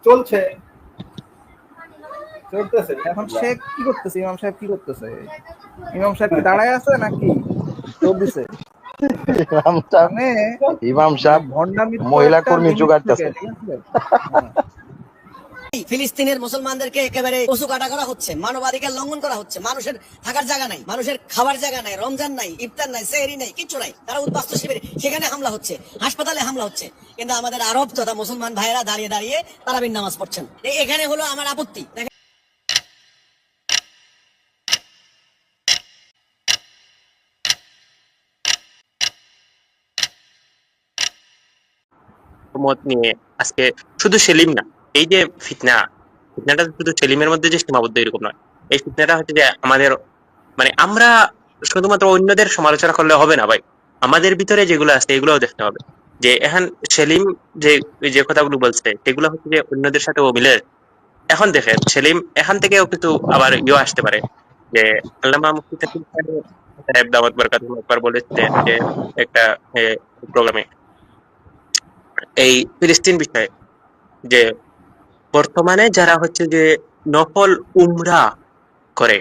চলছে, চলতেছে। এখন সে কি করতেছে? ইমাম সাহেব কি করতেছে? ইমাম সাহেব কি দাঁড়ায় আছে নাকি চলতেছে? ইমাম সাহেব মহিলা কর্মী জোগাড়তেছে। ফিলিস্তিনের মুসলমানদেরকে একেবারে পশু কাটা করা হচ্ছে, মানবাধিকার লঙ্ঘন করা হচ্ছে, মানুষের থাকার জায়গা নাই, মানুষের খাবার জায়গা নাই, রমজান নাই, ইফতার নাই, সেহরি নাই, কিছু নাই। তারা উদ্বাস্তু শিবিরে, সেখানে হামলা হচ্ছে, হাসপাতালে হামলা হচ্ছে, কিন্তু আমাদের আরব তথা মুসলমান ভাইয়েরা দাঁড়িয়ে দাঁড়িয়ে তারাবির নামাজ পড়ছেন। এখানে হলো আমার আপত্তি। মত নিয়ে আজকে শুধু সেলিম না, এই যে ফিতনাটা শুধু সেলিমের মধ্যে যে সীমাবদ্ধ এরকম নয়। এই ফিতনাটা হচ্ছে যে আমাদের, মানে আমরা শুধুমাত্র অন্যদের সমালোচনা করলে হবে না ভাই, আমাদের ভিতরে যেগুলো আছে এগুলোও দেখতে হবে। যে এখন সেলিম যে যে কথাগুলো বলছে সেগুলো হচ্ছে যে অন্যদের সাথে ও মিলে। এখন দেখেন সেলিম এখান থেকেও কিন্তু আবার আসতে পারে যে আল্লামা মুফতি সাহেব দাওয়াত বরকাতুহু একবার বলেছিলেন যে একটা প্রোগ্রামে এই ফিলিস্তিন বিষয়ে, যে বর্তমানে যারা হচ্ছে যে নফল উমরা করে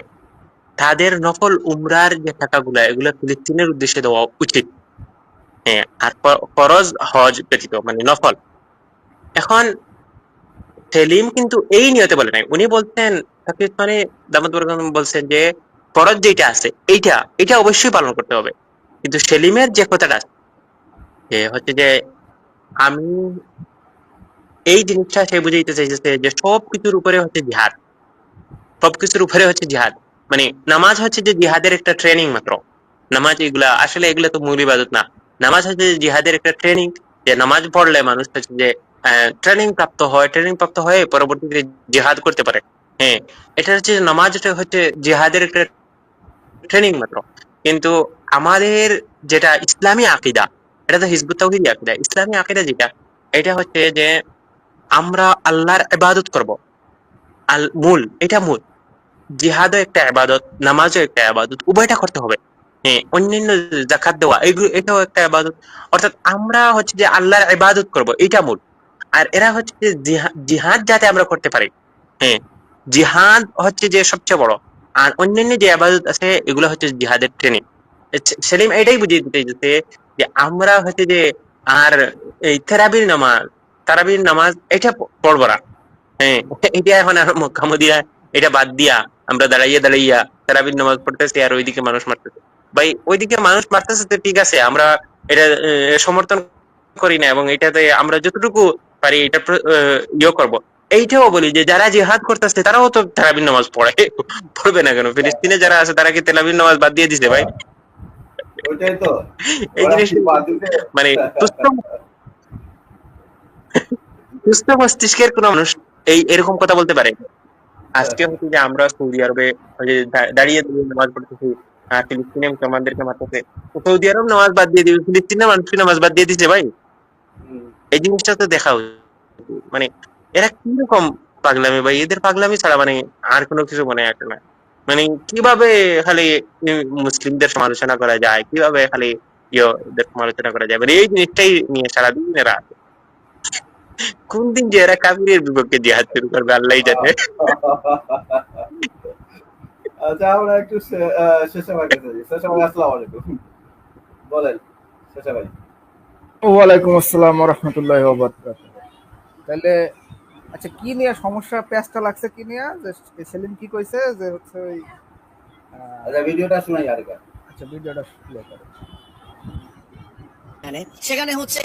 তাদের নফল উমরার যে টাকাগুলা এগুলা ফিলিস্তিনের উদ্দেশ্যে দেওয়া উচিত। হ্যাঁ, আর ফরজ হজ ব্যতীত মানে নফল। এখন সেলিম কিন্তু এই নিয়তে বলে নাই, উনি বলছেন মানে দামাত বলছেন যে ফরজ যেটা আছে এইটা অবশ্যই পালন করতে হবে। কিন্তু সেলিমের যে কথাটা আছে যে হচ্ছে যে আমি এই জিনিসটা সে বুঝাইতে চাইছে যে সবকিছুর উপরে হচ্ছে জিহাদ, সবকিছুর উপরে হচ্ছে জিহাদ। মানে নামাজ হচ্ছে যে জিহাদের একটা ট্রেনিং মাত্র। নামাজ এগুলা আসলে এগুলা তো মূল ইবাদত না। নামাজ হচ্ছে জিহাদের একটা ট্রেনিং, যে নামাজ পড়লে মানুষ হচ্ছে যে ট্রেনিং প্রাপ্ত হয়ে পরবর্তীতে জিহাদ করতে পারে। হ্যাঁ, এটা হচ্ছে নামাজটা হচ্ছে জিহাদের একটা ট্রেনিং মাত্র। কিন্তু আমাদের যেটা ইসলামী আকীদা, এটা তো হিজবুত তাওহীদ আকীদা। ইসলামী আকীদা যেটা, এটা হচ্ছে যে আমরা আল্লাহর ইবাদত করব, মূল এটা মূল। জিহাদও একটা ইবাদত, নামাজও একটা ইবাদত, উভয়টা করতে হবে। হ্যাঁ, অন্যান্য যাকাত দেওয়া এটাও একটা ইবাদত। অর্থাৎ আমরা হচ্ছে যে আল্লাহর ইবাদত করব, এটা মূল। আর এরা হচ্ছে যে জিহাদ যাতে আমরা করতে পারি। হ্যাঁ, জিহাদ হচ্ছে যে সবচেয়ে বড়, আর অন্যান্য যে ইবাদত আছে এগুলো হচ্ছে জিহাদের ট্রেনিং। সেলিম এটাই বুঝিয়ে দিতে চাইছে যে আমরা হচ্ছে যে আর এই তারাবির নামাজ এটা পড়বো না। হ্যাঁ, এটা এখন আর মক্কা মদিনা এটা বাদ দিয়া আমরা দাঁড়াইয়া তারাবির নামাজ পড়তেছি আর ওইদিকে মানুষ মারতেছে। ভাই ওইদিকে মানুষ মারতেছে তো ঠিক আছে, আমরা এটা সমর্থন করি না, এবং এটাতে আমরা যতটুকু পারি এটা করব। এইটাও বলি যে যারা জিহাদ করতেছে তারাও তো তারাবির নামাজ পড়বে না কেন? ফিলিস্তিনে যারা আছে তারা কি তারাবির নামাজ বাদ দিয়ে দিছে ভাই? ওইটাই তো এই জিনিস মানে সুস্থ মস্তিষ্কের কোন মানুষ এরকম কথা বলতে পারে? আজকে হচ্ছে যে আমরা সৌদি আরবে দাঁড়িয়ে নামাজ পড়তেছি, ফিলিস্তিনে মুসলমানদেরকে মারতেছে, সৌদি আরব নামাজ বাদ দিয়ে দিবে, ফিলিস্তিনের মানুষ নামাজ বাদ দিয়ে দিচ্ছে ভাই। এই জিনিসটা তো দেখা উচিত। মানে এরা কিরকম পাগলামি ভাই, এদের পাগলামি ছাড়া মানে আর কোনো কিছু মনে আসে না। মানে কিভাবে খালি মুসলিমদের সমালোচনা করা যায়, কিভাবে খালি সমালোচনা করা যায়, মানে এই জিনিসটাই নিয়ে সারাদিন এরা আছে। কোন দিন যে এরা কাফিরের বিপক্ষে জিহাদ শুরু করবে আল্লাহই জানে। আচ্ছা, আমরা একটু শেষে ভাই কাছে যাই। শেষে ভাই আসসালামু আলাইকুম, বলেন শেষে ভাই। ওয়ালাইকুম আসসালাম ওয়া রাহমাতুল্লাহি ওয়া বারাকাতুহু। তাহলে আচ্ছা, কি নিয়ে সমস্যা পেঁচটা লাগছে, কি নিয়ে যে সেলিম কি কইছে যে হচ্ছে ওই আচ্ছা ভিডিওটা শোনাই আরেকবার। আচ্ছা, ভিডিওটা প্লে করো। সেখানে হচ্ছে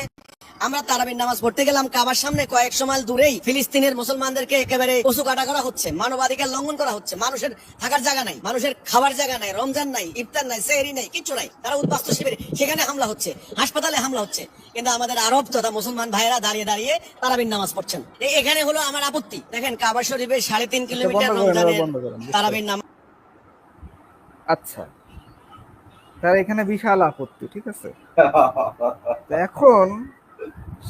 আমরা তারাবির নামাজ পড়তে গেলাম, কাবার সামনে কয়েকশো মাইল দূরেই ফিলিস্তিনের মুসলমানদেরকে একেবারে পশু কাটা করা হচ্ছে, মানবাধিকার লঙ্ঘন করা হচ্ছে, মানুষের থাকার জায়গা নাই, মানুষের খাবার জায়গা নাই, রমজান নাই, ইফতার নাই, সেহরি নাই, কিছু নাই। তারা উদ্বাস্তু শিবিরে, সেখানে হামলা হচ্ছে, হাসপাতালে হামলা হচ্ছে, কিন্তু আমাদের আরব তথা মুসলমান ভাইয়েরা দাঁড়িয়ে দাঁড়িয়ে তারাবির নামাজ পড়ছেন। এখানে হলো আমার আপত্তি। দেখেন কাবা শরীফের 3.5 কিলোমিটার রমজানের তারাবির নামাজ। আচ্ছা, তার এখানে বিশাল আপত্তি, ঠিক আছে। এখন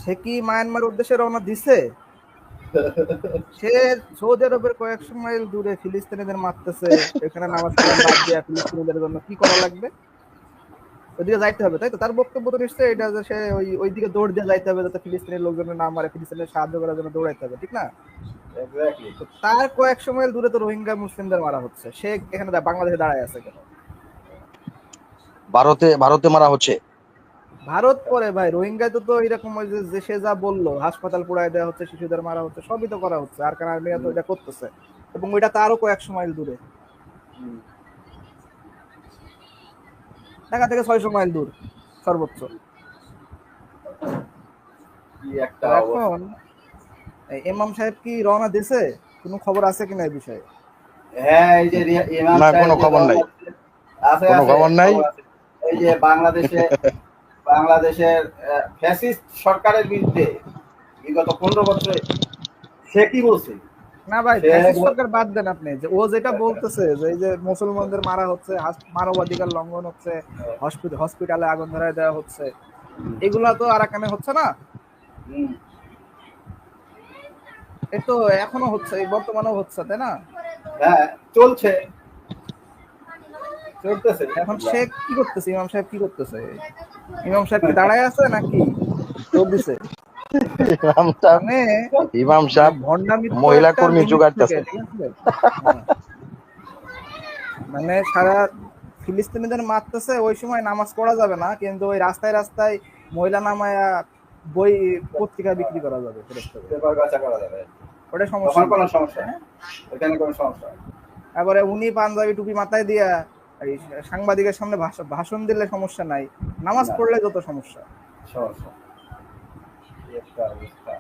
সে কি মায়ানমার উদ্দেশ্যে রওনা দিছে? সে সৌদি আরবের কয়েকশো মাইল দূরে ফিলিস্তিনিদের মারতেছে, এখানে নামাজ কালাম বাদ দিয়ে ফিলিস্তিনিদের জন্য কি করা লাগবে? ওইদিকে যাইতে হবে, তাই তো? তার বক্তব্য তো নিশ্চয়ই এটা যে সে ওইদিকে দৌড় দিয়ে যাইতে হবে যাতে ফিলিস্তিনের লোকজনের না মারে, ফিলিস্তিনের সাহায্য করার জন্য দৌড়াইতে হবে, ঠিক না? এক্স্যাক্টলি। তো তার কয়েকশো মাইল দূরে তো রোহিঙ্গা মুসলিমদের মারা হচ্ছে, সে এখানে বাংলাদেশে দাঁড়ায় আছে কেন? ভারতে মারা হচ্ছে। ভারত পরে ভাই, রোহিঙ্গায় তো এরকম ওই যে সে যা বললো, হাসপাতাল পোড়ায় দেওয়া হচ্ছে, শিশুদের মারা হচ্ছে, সবই তো করা হচ্ছে। আর কারণ আর্মিরা তো এটা করতেছে, এবং ওইটা তারও কয়েকশো মাইল দূরে, ঢাকা থেকে 600 মাইল দূর সর্বোচ্চ। কি একটা তো অবস্থা। এখন এই ইমাম সাহেব কি রওনা দিছে? কোনো খবর আছে কিনা এই বিষয়ে? হ্যাঁ, এই যে ইমাম না, সাহেব কোনো যে খবর নাই। আছে কোনো আছে, খবর নাই। খবর আছে। এই যে বাংলাদেশের ফ্যাসিস্ট সরকারের বিরুদ্ধে বিগত 15 বছরে সে কি বলছে? না ভাই, সে ফ্যাসিস্ট সরকার বাদ দেন আপনি, যে ও যেটা বলতেছে যে এই যে মুসলমানদের মারা হচ্ছে, মানবাধিকার লঙ্ঘন হচ্ছে, হসপিটালে আগুন ধরায় দেওয়া হচ্ছে, এগুলা তো আরাকানে হচ্ছে না? হুম, এ তো এখনো হচ্ছে, এই বর্তমানেও হচ্ছে, তাই না? হ্যাঁ, চলতেছে। এখন সে কি করতেছে? ইমাম সাহেব কি করতেছে? ইমাম সাহেব কি দাঁড়ায় আছে নাকি দৌড় দিছে? ইমাম সাহেব মানে ইমাম সাহেব ভণ্ডামি তো মহিলা একটা কর্মী limit জোগাড়তেছে। থেকে, ঠিক আছে? হ্যাঁ। মানে সারা ফিলিস্তিনিদের মারতেছে, ওই সময় নামাজ পড়া যাবে না, কিন্তু ওই রাস্তায় রাস্তায় মহিলা নামায়া বই পত্রিকা বিক্রি করা যাবে ফেরেশতাদের। পেপার বেচা করা যাবে, ওটা তখন সমস্যা কোনো না। সমস্যা নেই, এখানে কোনো সমস্যা নেই। তারপরে উনি পাঞ্জাবি টুপি মাথায় দিয়া এই সাংবাদিকের সামনে ভাষণ দিলে সমস্যা নাই, নামাজ না। পড়লে যত সমস্যা। সমস্যা, কি একটা অবস্থা।